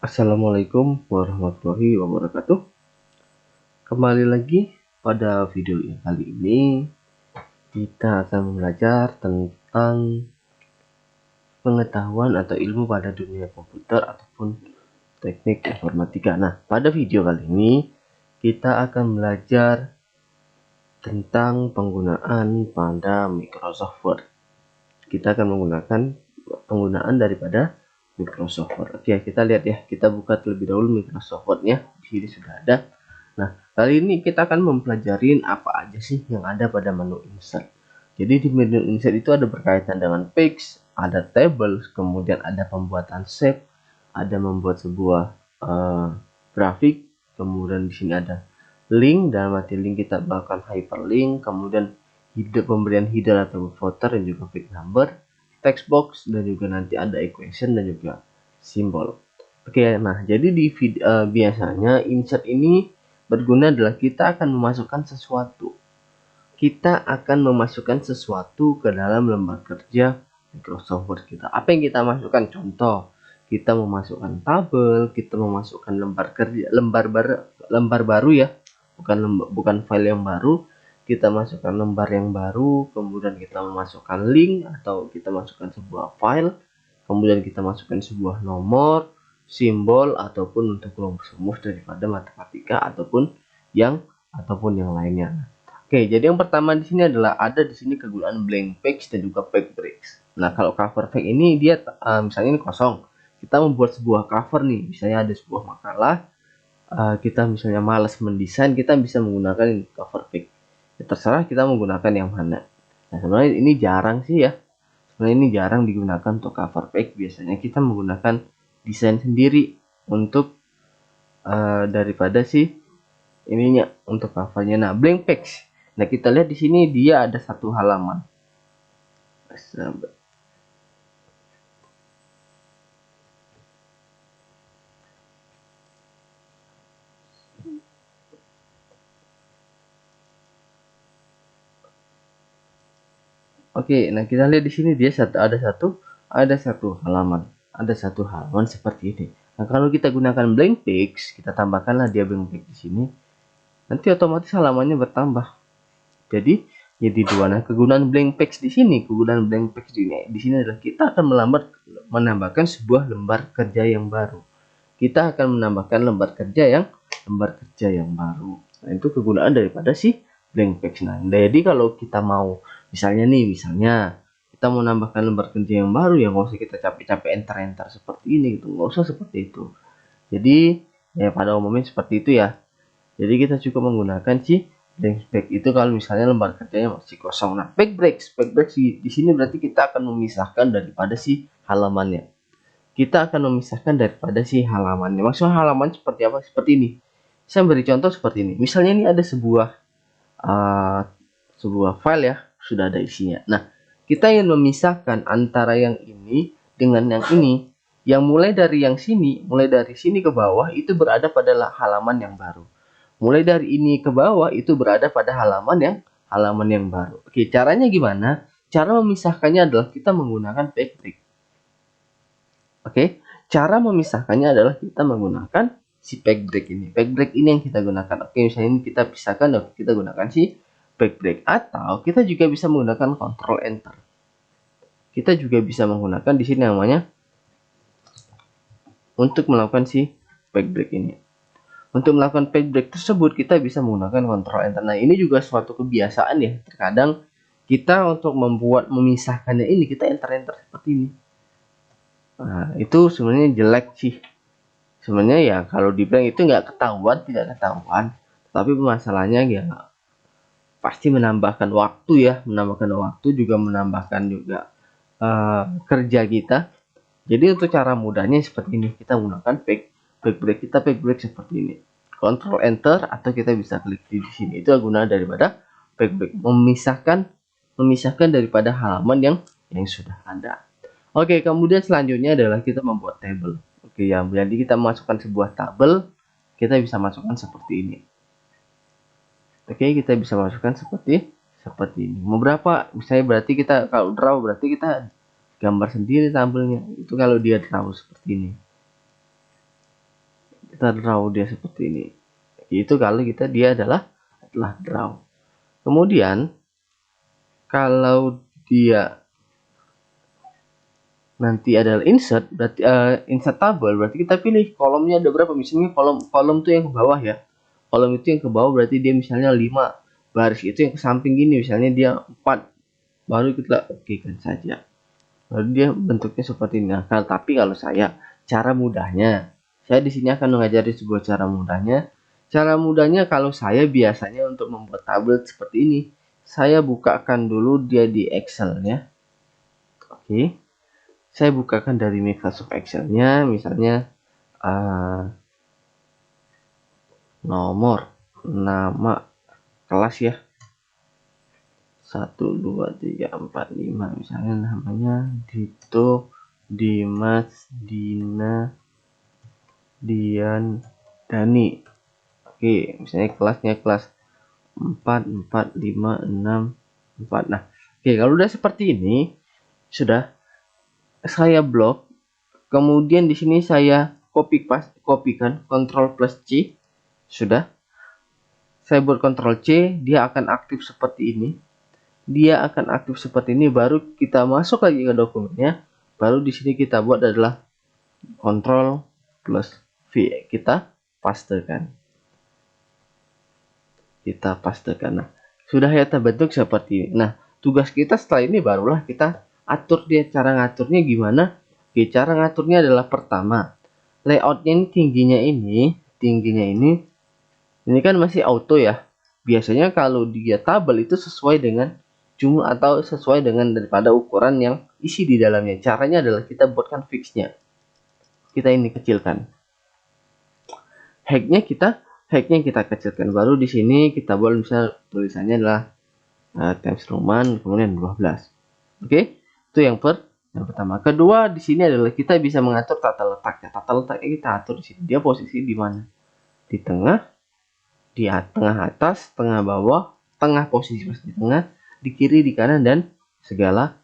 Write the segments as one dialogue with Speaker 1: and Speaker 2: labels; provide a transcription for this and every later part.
Speaker 1: Assalamualaikum warahmatullahi wabarakatuh. Kembali lagi pada video yang kali ini kita akan belajar tentang pengetahuan atau ilmu pada dunia komputer ataupun teknik informatika. Nah, pada video kali ini kita akan belajar tentang penggunaan pada Microsoft Word. Kita akan menggunakan penggunaan daripada Microsoft Word. Oke, kita lihat ya. Kita buka terlebih dahulu Microsoft Word-nya. Di sini sudah ada. Nah, kali ini kita akan mempelajari apa aja sih yang ada pada menu insert. Jadi di menu insert itu ada berkaitan dengan page, ada table, kemudian ada pembuatan shape, ada membuat sebuah grafik, kemudian di sini ada link, dalam arti link kita melakukan hyperlink, kemudian pemberian header atau footer dan juga page number, text box, dan juga nanti ada equation dan juga simbol. Oke, nah jadi di biasanya insert ini berguna adalah kita akan memasukkan sesuatu. Kita akan memasukkan sesuatu ke dalam lembar kerja Microsoft Word kita. Apa yang kita masukkan? Contoh, kita memasukkan tabel, kita memasukkan lembar kerja, lembar baru ya, bukan file yang baru. Kita masukkan lembar yang baru, kemudian kita memasukkan link atau kita masukkan sebuah file, kemudian kita masukkan sebuah nomor, simbol ataupun untuk rumus daripada matematika ataupun yang lainnya. Oke, jadi yang pertama di sini adalah ada di sini kegunaan blank page dan juga page breaks. Nah, kalau cover page ini dia misalnya ini kosong. Kita membuat sebuah cover nih, misalnya ada sebuah makalah, kita misalnya malas mendesain, kita bisa menggunakan cover page. Ya, terserah kita menggunakan yang mana. Nah, sebenarnya ini jarang sih ya. Sebenarnya ini jarang digunakan untuk cover page. Biasanya kita menggunakan desain sendiri untuk daripada sih ininya untuk covernya. Nah, blank page. Nah, kita lihat di sini dia ada satu halaman. Oke, nah kita lihat di sini dia ada satu halaman seperti ini. Nah, kalau kita gunakan blank page, kita tambahkanlah dia blank page di sini. Nanti otomatis halamannya bertambah. Jadi dua. Nah, kegunaan blank page di sini, di sini adalah kita akan menambahkan sebuah lembar kerja yang baru. Kita akan menambahkan lembar kerja yang baru. Nah, itu kegunaan daripada si blank page. Nah, jadi kalau kita mau misalnya kita mau menambahkan lembar kerja yang baru, ya nggak usah kita capek-capek enter seperti ini gitu, nggak usah seperti itu. Jadi ya pada umumnya seperti itu ya. Jadi kita cukup menggunakan si blank page itu kalau misalnya lembar kerjanya masih kosong. Nah, page breaks di sini berarti kita akan memisahkan daripada si halamannya. Kita akan memisahkan daripada si halamannya. Maksudnya halaman seperti apa? Seperti ini. Saya beri contoh seperti ini. Misalnya ini ada sebuah file ya, sudah ada isinya. Nah, kita ingin memisahkan antara yang ini dengan yang ini. Yang mulai dari sini ke bawah itu berada pada halaman yang baru. Mulai dari ini ke bawah itu berada pada halaman yang baru. Oke, caranya gimana? Cara memisahkannya adalah kita menggunakan page break. Oke, cara memisahkannya adalah kita menggunakan si page break ini. Page break ini yang kita gunakan. Oke, misalnya ini kita pisahkan dan kita gunakan si page break, atau kita juga bisa menggunakan Ctrl Enter. Kita juga bisa menggunakan di sini namanya untuk melakukan si page break ini. Untuk melakukan page break tersebut kita bisa menggunakan Ctrl Enter. Nah, ini juga suatu kebiasaan ya. Terkadang kita untuk memisahkannya ini kita enter seperti ini. Nah, itu sebenarnya jelek sih. Sebenarnya ya kalau dibilang itu tidak ketahuan. Tapi masalahnya ya pasti menambahkan waktu juga menambahkan juga kerja kita. Jadi untuk cara mudahnya seperti ini, kita menggunakan page break seperti ini. Ctrl Enter atau kita bisa klik di sini. Itu guna daripada page break, memisahkan daripada halaman yang sudah ada. Oke, kemudian selanjutnya adalah kita membuat table. Oke ya, jadi kita masukkan sebuah tabel, kita bisa masukkan seperti ini. Oke, kita bisa masukkan seperti ini. Mau berapa? Misalnya berarti kita kalau draw berarti kita gambar sendiri tabelnya. Itu kalau dia draw seperti ini. kita draw dia seperti ini. Itu kalau dia adalah draw. Kemudian kalau dia nanti adalah insert, berarti insert table, berarti kita pilih kolomnya ada berapa. Misalnya kolom tuh yang ke bawah ya. Kolom itu yang ke bawah berarti dia misalnya 5, baris itu yang ke samping gini misalnya dia 4, baru kita okekan saja. Lalu dia bentuknya seperti ini. Nah, tapi kalau saya, cara mudahnya, saya di sini akan mengajari sebuah cara mudahnya. Cara mudahnya kalau saya biasanya untuk membuat tabel seperti ini, saya bukakan dulu dia di Excel ya. Oke, saya bukakan dari Microsoft Excel-nya, misalnya nomor, nama, kelas ya. 1, 2, 3, 4, 5 misalnya namanya Dito, Dimas, Dina, Dian, Dani. Oke, misalnya kelasnya kelas 4, 4, 5, 6, 4. Nah, oke, kalau udah seperti ini, sudah saya blok. Kemudian di sini saya kopikan Ctrl plus C. Sudah. Saya buat Ctrl C, dia akan aktif seperti ini. Dia akan aktif seperti ini, baru kita masuk lagi ke dokumennya. Baru di sini kita buat adalah Ctrl plus V, kita pastekan. Nah, sudah ya terbentuk seperti ini. Nah, tugas kita setelah ini barulah kita atur dia. Cara ngaturnya gimana? Oke, cara ngaturnya adalah pertama, layoutnya ini tingginya ini kan masih auto ya. Biasanya kalau dia tabel itu sesuai dengan jumlah atau sesuai dengan daripada ukuran yang isi di dalamnya. Caranya adalah kita buatkan fixnya. Kita ini kecilkan. Hacknya kita kecilkan. Baru di sini kita buat misalnya tulisannya adalah Times Roman kemudian 12. Oke, itu yang pertama. Kedua di sini adalah kita bisa mengatur tata letaknya. Tata letaknya kita atur di sini. Dia posisi di mana? Di tengah, di tengah atas, tengah bawah, tengah posisi di tengah, di kiri, di kanan, dan segala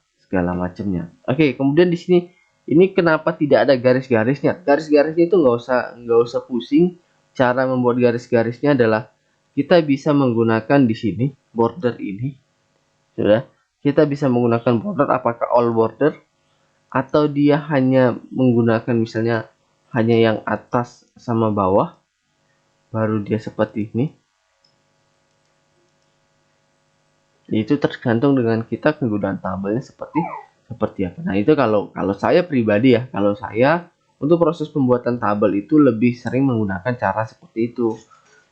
Speaker 1: macamnya. Oke, kemudian di sini ini kenapa tidak ada garis-garisnya? Garis-garisnya itu nggak usah pusing. Cara membuat garis-garisnya adalah kita bisa menggunakan di sini border ini. Sudah, kita bisa menggunakan border, apakah all border atau dia hanya menggunakan misalnya hanya yang atas sama bawah, baru dia seperti ini. Itu tergantung dengan kita kegunaan tabelnya seperti apa. Nah, itu kalau saya pribadi ya, kalau saya untuk proses pembuatan tabel itu lebih sering menggunakan cara seperti itu.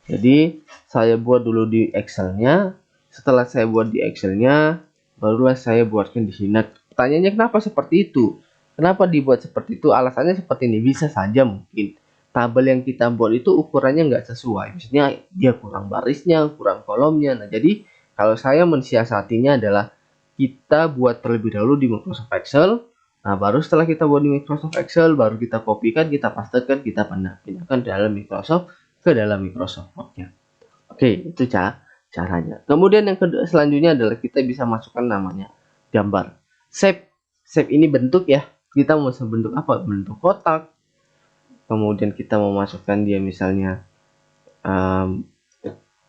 Speaker 1: Jadi saya buat dulu di Excel-nya. Setelah saya buat di Excel-nya, barulah saya buatkan di sini. Nah, pertanyaannya kenapa seperti itu? Kenapa dibuat seperti itu? Alasannya seperti ini. Bisa saja mungkin tabel yang kita buat itu ukurannya nggak sesuai. Misalnya dia kurang barisnya, kurang kolomnya. Nah, jadi kalau saya mensiasatinya adalah kita buat terlebih dahulu di Microsoft Excel. Nah, baru setelah kita buat di Microsoft Excel, baru kita kopikan, kita pastekan, kita pindahkan dalam Microsoft ke dalam Microsoft Word-nya. Oke, itu caranya. Kemudian yang kedua selanjutnya adalah kita bisa masukkan namanya gambar. Shape ini bentuk ya. Kita mau bentuk apa? Bentuk kotak. Kemudian kita mau masukkan dia misalnya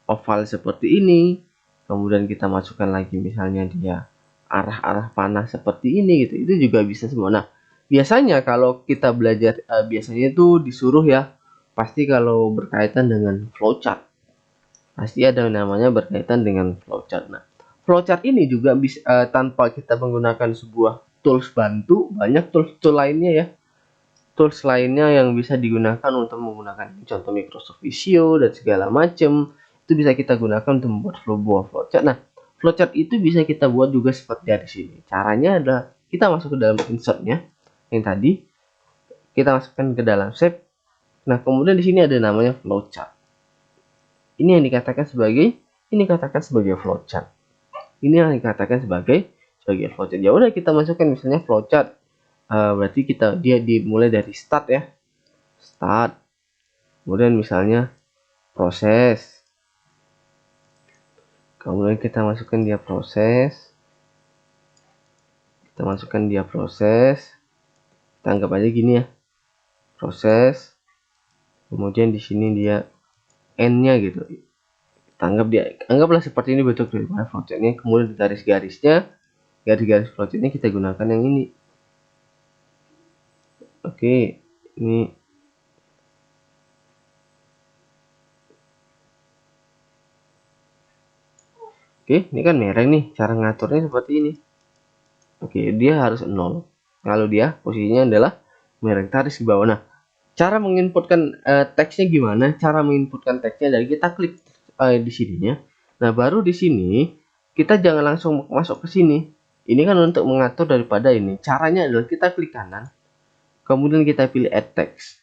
Speaker 1: oval seperti ini. Kemudian kita masukkan lagi misalnya dia arah-arah panah seperti ini gitu. Itu juga bisa semua. Nah, biasanya kalau kita belajar biasanya itu disuruh ya, pasti kalau berkaitan dengan flowchart. Pasti ada namanya berkaitan dengan flowchart. Nah, flowchart ini juga bisa tanpa kita menggunakan sebuah tools bantu, banyak tools lainnya ya. Tools lainnya yang bisa digunakan untuk menggunakan contoh Microsoft Visio dan segala macam. Itu bisa kita gunakan untuk membuat sebuah flowchart. Nah, flowchart itu bisa kita buat juga seperti di sini. Caranya adalah kita masuk ke dalam insertnya yang tadi, kita masukkan ke dalam shape. Nah, kemudian di sini ada namanya flowchart. Ini yang dikatakan sebagai flowchart. Ini yang dikatakan sebagai flowchart. Ya udah kita masukkan misalnya flowchart. Berarti dia dimulai dari start ya. Start. Kemudian misalnya proses. Kemudian kita masukkan dia proses. Kita anggap aja gini ya. Proses. kemudian di sini dia n-nya gitu. Anggaplah seperti ini bentuk dari flowchartnya, kemudian di garis-garisnya, garis-garis flowchartnya kita gunakan yang ini. Oke, ini ini kan merah nih, cara ngaturnya seperti ini. Oke, dia harus 0 kalau dia posisinya adalah merah. Tarik di bawah. Nah, cara menginputkan teksnya gimana? Cara menginputkan teksnya dari kita klik di sininya. Nah, baru di sini kita jangan langsung masuk ke sini. Ini kan untuk mengatur daripada ini. Caranya adalah kita klik kanan, kemudian kita pilih add text.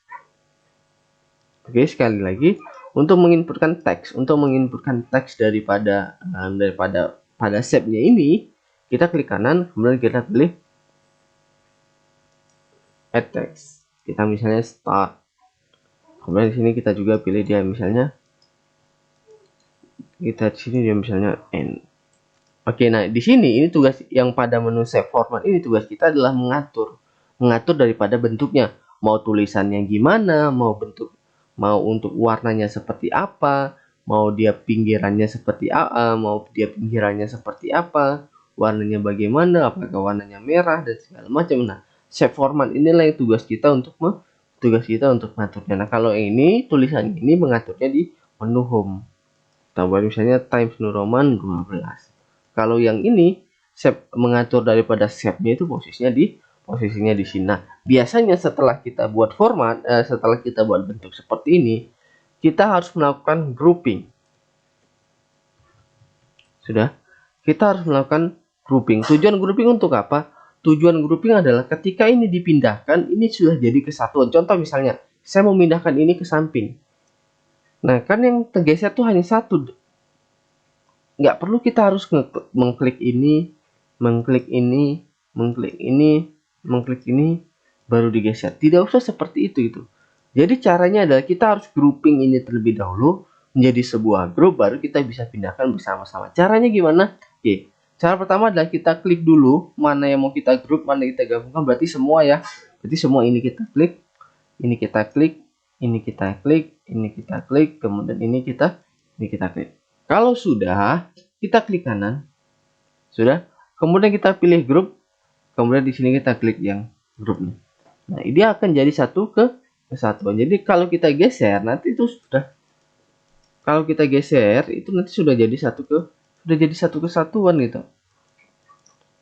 Speaker 1: Oke, sekali lagi untuk menginputkan teks daripada pada shape-nya ini, kita klik kanan, kemudian kita pilih add text. Kita misalnya start. Kemudian di sini kita juga pilih dia misalnya misalnya end. Oke, nah di sini ini tugas yang pada menu save format ini, tugas kita adalah mengatur daripada bentuknya. Mau tulisannya gimana, mau untuk warnanya seperti apa, mau dia pinggirannya seperti apa, warnanya bagaimana, apakah warnanya merah dan segala macam. Nah, shape format inilah yang tugas kita untuk mengaturnya. Nah, kalau ini tulisan ini mengaturnya di menu home. Tambah misalnya Times New Roman 12. Kalau yang ini shape mengatur daripada shape-nya itu posisinya di sini. Nah, biasanya setelah kita buat setelah kita buat bentuk seperti ini, kita harus melakukan grouping. Sudah? Kita harus melakukan grouping. Tujuan grouping untuk apa? Tujuan grouping adalah ketika ini dipindahkan, ini sudah jadi kesatuan. Contoh misalnya, saya memindahkan ini ke samping. Nah, kan yang tergeser tuh hanya satu. Nggak perlu kita harus mengklik ini, mengklik ini, mengklik ini, baru digeser. Tidak usah seperti itu. Jadi caranya adalah kita harus grouping ini terlebih dahulu menjadi sebuah grup, baru kita bisa pindahkan bersama-sama. Caranya gimana? Oke, cara pertama adalah kita klik dulu mana yang mau kita grup, mana kita gabungkan. Berarti semua ya. Berarti semua ini kita klik, ini kita klik, ini kita klik, ini kita klik, kemudian ini kita klik. Kalau sudah, kita klik kanan. Sudah. Kemudian kita pilih grup. Kemudian di sini kita klik yang grupnya. Nah, ini akan jadi satu kesatuan. Jadi kalau kita geser nanti itu sudah, kalau kita geser itu nanti sudah jadi satu kesatuan gitu.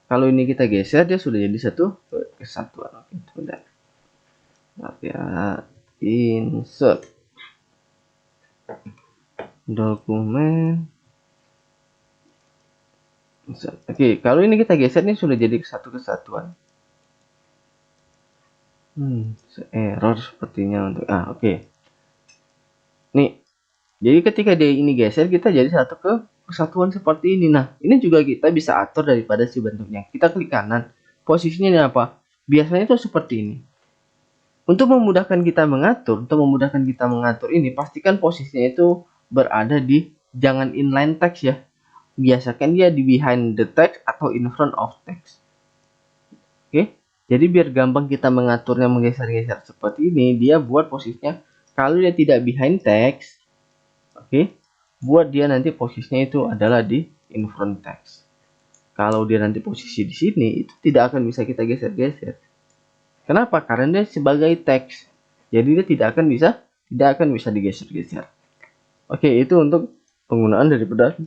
Speaker 1: Kalau ini kita geser dia sudah jadi satu kesatuan. Oke, sebentar. Ya, insert dokumen. Oke, kalau ini kita geser ini sudah jadi satu kesatuan. Error sepertinya untuk oke. Nih, jadi ketika dia ini geser kita jadi satu kesatuan seperti ini. Nah, ini juga kita bisa atur daripada si bentuknya. Kita klik kanan, posisinya ini apa? Biasanya itu seperti ini. Untuk memudahkan kita mengatur ini, pastikan posisinya itu berada di jangan inline text ya. Biasakan dia di behind the text atau in front of text. Oke. Jadi biar gampang kita mengaturnya, menggeser-geser seperti ini, dia buat posisinya kalau dia tidak behind text, oke, buat dia nanti posisinya itu adalah di in front text. Kalau dia nanti posisi di sini, itu tidak akan bisa kita geser-geser. Kenapa? Karena dia sebagai teks. Jadi dia tidak akan bisa digeser-geser. Oke, itu untuk penggunaan daripada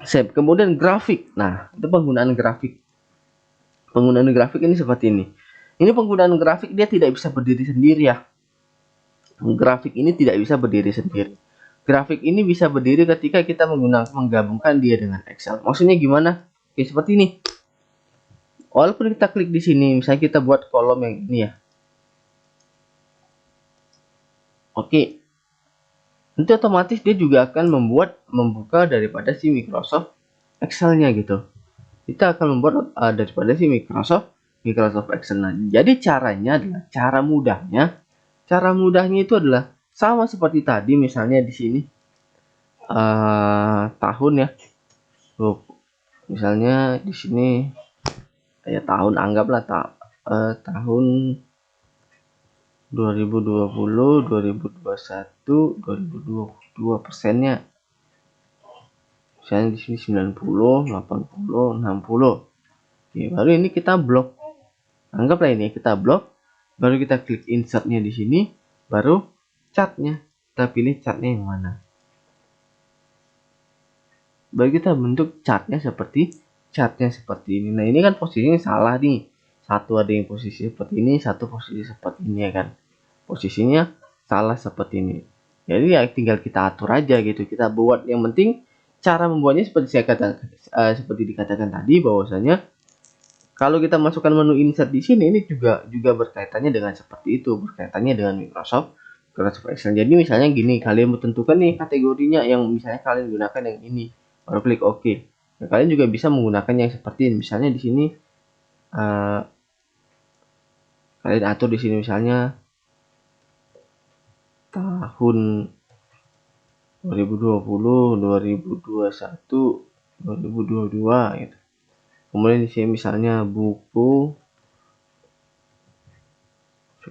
Speaker 1: shape. Kemudian grafik. Nah, itu penggunaan grafik. Penggunaan grafik ini seperti ini. Ini penggunaan grafik dia tidak bisa berdiri sendiri ya. Grafik ini tidak bisa berdiri sendiri. Grafik ini bisa berdiri ketika kita menggabungkan dia dengan Excel. Maksudnya gimana? Oke, seperti ini. Walaupun kita klik di sini, misalnya kita buat kolom yang ini ya. Oke. Nanti otomatis dia juga akan membuka daripada si Microsoft Excel-nya gitu. Kita akan membuat daripada si Microsoft Excel. Nah, jadi caranya adalah cara mudahnya itu adalah sama seperti tadi, misalnya di sini tahun ya. Misalnya di sini ya tahun, anggaplah tahun 2020, 2021, 2022 persennya. Misalnya di sini 90, 80, 60. Oke, baru ini kita blok. Anggaplah ini kita blok, baru kita klik insertnya di sini, baru chartnya. Kita pilih chartnya yang mana. Baru kita bentuk chartnya seperti ini. Nah, ini kan posisinya salah nih. Satu ada yang posisi seperti ini, satu posisi seperti ini ya kan. Posisinya salah seperti ini. Jadi ya tinggal kita atur aja gitu. Kita buat, yang penting cara membuatnya seperti saya katakan, seperti dikatakan tadi, bahwasanya kalau kita masukkan menu insert di sini, ini juga berkaitannya dengan seperti itu, berkaitannya dengan Microsoft Excel. Jadi misalnya gini, kalian mau tentukan nih kategorinya, yang misalnya kalian gunakan yang ini, baru klik OK. Nah, kalian juga bisa menggunakan yang seperti ini. Misalnya di sini kalian atur di sini misalnya tahun 2020, 2021, 2022 gitu. Kemudian di sini misalnya buku,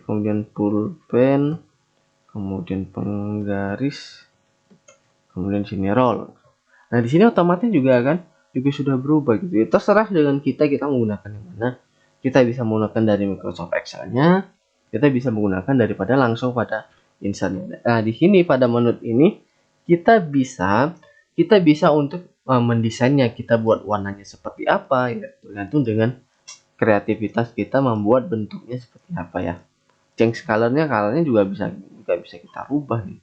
Speaker 1: kemudian pulpen, kemudian penggaris, kemudian sini roll. Nah, di sini otomatis juga sudah berubah gitu ya. Terserah dengan kita menggunakan yang mana. Kita bisa menggunakan dari Microsoft Excel-nya, kita bisa menggunakan daripada langsung pada insert. Nah, di sini pada menu ini kita bisa untuk mendesainnya, kita buat warnanya seperti apa ya, tergantung dengan kreativitas kita membuat bentuknya seperti apa ya. Change colornya juga bisa kita rubah nih.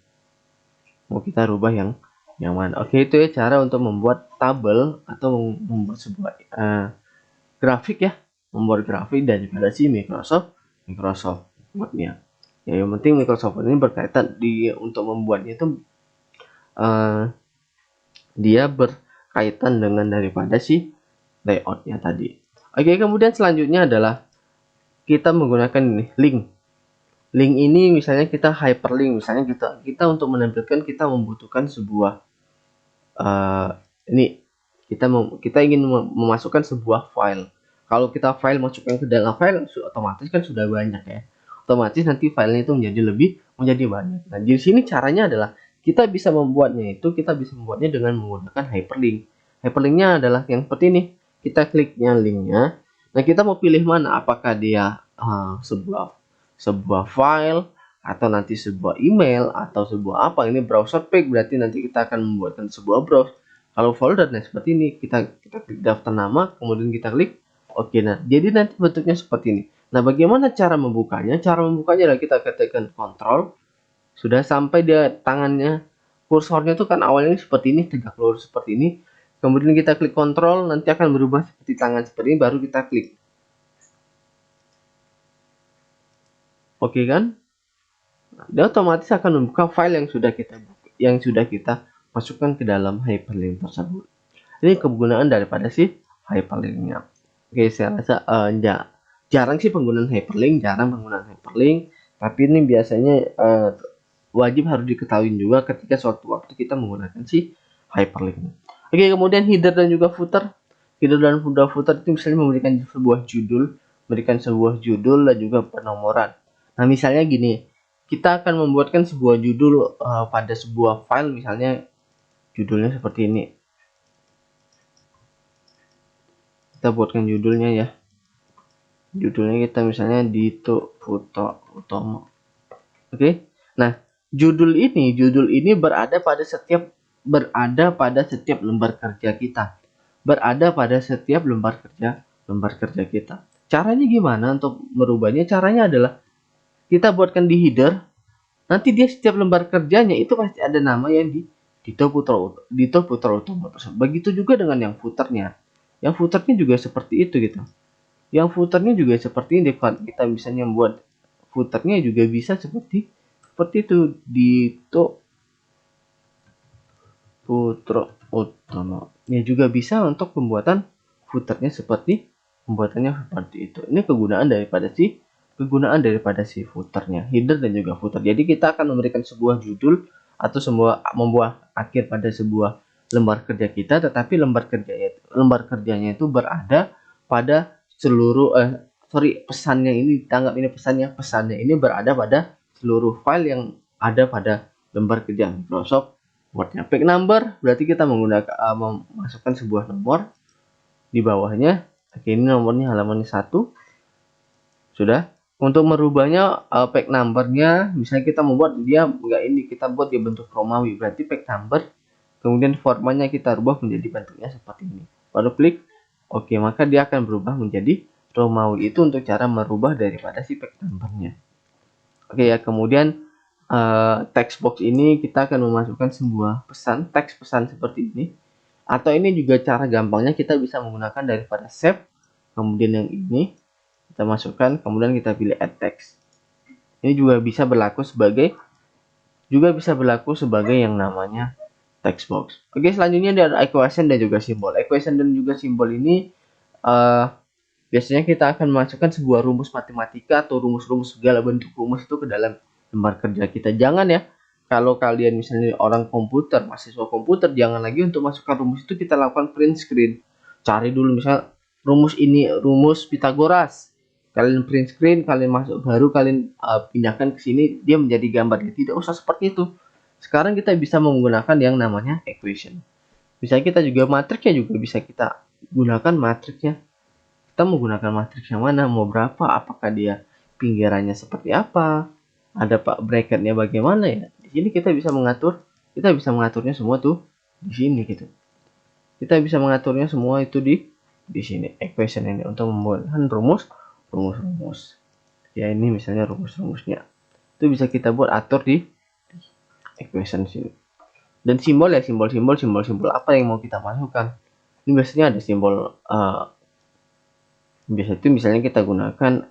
Speaker 1: Mau kita rubah yang mana. Oke, itu ya cara untuk membuat tabel atau membuat sebuah grafik ya, membuat grafik daripada si Microsoft Word-nya. Ya, yang penting Microsoft ini berkaitan untuk membuatnya itu dia berkaitan dengan daripada si layoutnya tadi. Oke, kemudian selanjutnya adalah kita menggunakan ini link ini. Misalnya kita hyperlink, misalnya kita untuk menampilkan, kita membutuhkan sebuah ini kita ingin memasukkan sebuah file. Kalau kita masukkan ke dalam file, otomatis kan sudah banyak ya. Otomatis nanti filenya itu menjadi banyak. Nah, di sini caranya adalah kita bisa membuatnya dengan menggunakan hyperlink. Hyperlinknya adalah yang seperti ini. Kita kliknya linknya. Nah, kita mau pilih mana? Apakah dia sebuah file, atau nanti sebuah email, atau sebuah apa. Ini browser page, berarti nanti kita akan membuatkan sebuah browser. Kalau folder, nah seperti ini, kita klik daftar nama, kemudian kita klik oke. Nah, jadi nanti bentuknya seperti ini. Nah, bagaimana cara membukanya? Cara membukanya adalah kita ketikkan kontrol, sudah sampai dia tangannya, kursornya itu kan awalnya seperti ini, tegak lurus seperti ini. Kemudian kita klik kontrol, nanti akan berubah seperti tangan seperti ini, baru kita klik. Oke kan? Dia otomatis akan membuka file yang sudah kita masukkan ke dalam hyperlink tersebut. Ini kegunaan daripada si hyperlinknya. Oke, saya rasa jarang penggunaan hyperlink, tapi ini biasanya wajib harus diketahui juga ketika suatu waktu kita menggunakan si hyperlink. Oke, kemudian header dan juga footer. Header dan footer itu misalnya memberikan sebuah judul dan juga penomoran. Nah, misalnya gini, kita akan membuatkan sebuah judul pada sebuah file, misalnya judulnya seperti ini. Kita buatkan judulnya ya. Judulnya kita misalnya Dito Foto Utomo. Oke. Nah, judul ini berada pada setiap lembar kerja kita. Caranya gimana untuk merubahnya? Caranya adalah kita buatkan di header. Nanti dia setiap lembar kerjanya itu pasti ada nama yang Dito Putra Utomo. Begitu juga dengan yang footernya. Yang footernya juga seperti itu gitu. Yang footernya juga seperti ini. Kita misalnya buat footernya juga bisa seperti itu, Dito Putra Utomo. Ini juga bisa untuk pembuatannya seperti itu. Ini kegunaan daripada si footernya, header dan juga footer. Jadi kita akan memberikan sebuah judul atau membuat akhir pada sebuah lembar kerja kita, tetapi lembar kerjanya itu berada pada pesannya ini dianggap ini pesannya ini berada pada seluruh file yang ada pada lembar kerja Microsoft Word-nya. Page number berarti kita menggunakan memasukkan sebuah nomor di bawahnya. Oke, ini nomornya halaman 1. Sudah. Untuk merubahnya page numbernya, misalnya kita membuat dia enggak ini, kita buat dia bentuk Romawi, berarti page number, kemudian formatnya kita rubah menjadi bentuknya seperti ini. Baru klik oke, maka dia akan berubah menjadi Romawi. Itu untuk cara merubah daripada si page numbernya. Oke ya, kemudian text box ini kita akan memasukkan sebuah pesan, teks pesan seperti ini. Atau ini juga cara gampangnya kita bisa menggunakan daripada save, kemudian yang ini kita masukkan, kemudian kita pilih add text. Ini juga bisa berlaku sebagai yang namanya text box. Oke, selanjutnya ada equation dan juga simbol. Equation dan juga simbol ini biasanya kita akan memasukkan sebuah rumus matematika atau rumus-rumus, segala bentuk rumus itu ke dalam lembar kerja kita. Jangan ya, kalau kalian misalnya orang komputer, mahasiswa komputer, jangan lagi untuk masukkan rumus itu kita lakukan print screen. Cari dulu misal rumus ini, rumus Pitagoras. Kalian print screen, kalian masuk, baru kalian pindahkan ke sini, dia menjadi gambar. Tidak usah seperti itu. Sekarang kita bisa menggunakan yang namanya equation. Misalnya kita juga matriksnya juga bisa kita gunakan matriksnya. Kita menggunakan matriks yang mana, mau berapa, apakah dia pinggirannya seperti apa, ada pak bracketnya bagaimana ya. Di sini kita bisa mengaturnya semua tuh di sini gitu. Kita bisa mengaturnya semua itu di sini equation ini untuk membuatkan rumus. Ya ini misalnya rumusnya itu bisa kita buat atur di equation sini. Dan simbol ya, simbol apa yang mau kita masukkan. Ini biasanya ada simbol biasa itu misalnya kita gunakan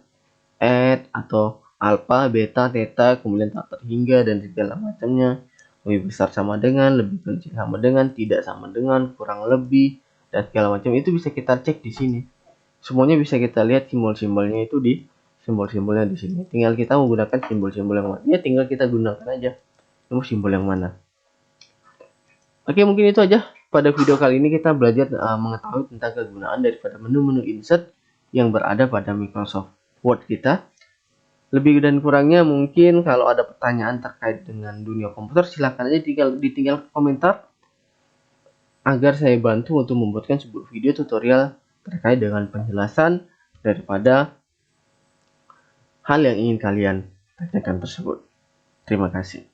Speaker 1: add atau alpha, beta, theta, kemudian tak terhingga dan segala macamnya. Lebih besar sama dengan, lebih kecil sama dengan, tidak sama dengan, kurang lebih, dan segala macam. Itu bisa kita cek di sini. Semuanya bisa kita lihat simbol-simbolnya itu di simbol-simbolnya di sini. Tinggal kita menggunakan simbol-simbol yang mana. Ya tinggal kita gunakan aja. Ini simbol yang mana. Oke, mungkin itu aja. Pada video kali ini kita belajar mengetahui tentang kegunaan daripada menu-menu insert yang berada pada Microsoft Word kita. Lebih dan kurangnya mungkin kalau ada pertanyaan terkait dengan dunia komputer, silahkan aja ditinggal komentar agar saya bantu untuk membuatkan sebuah video tutorial terkait dengan penjelasan daripada hal yang ingin kalian tanyakan tersebut. Terima kasih.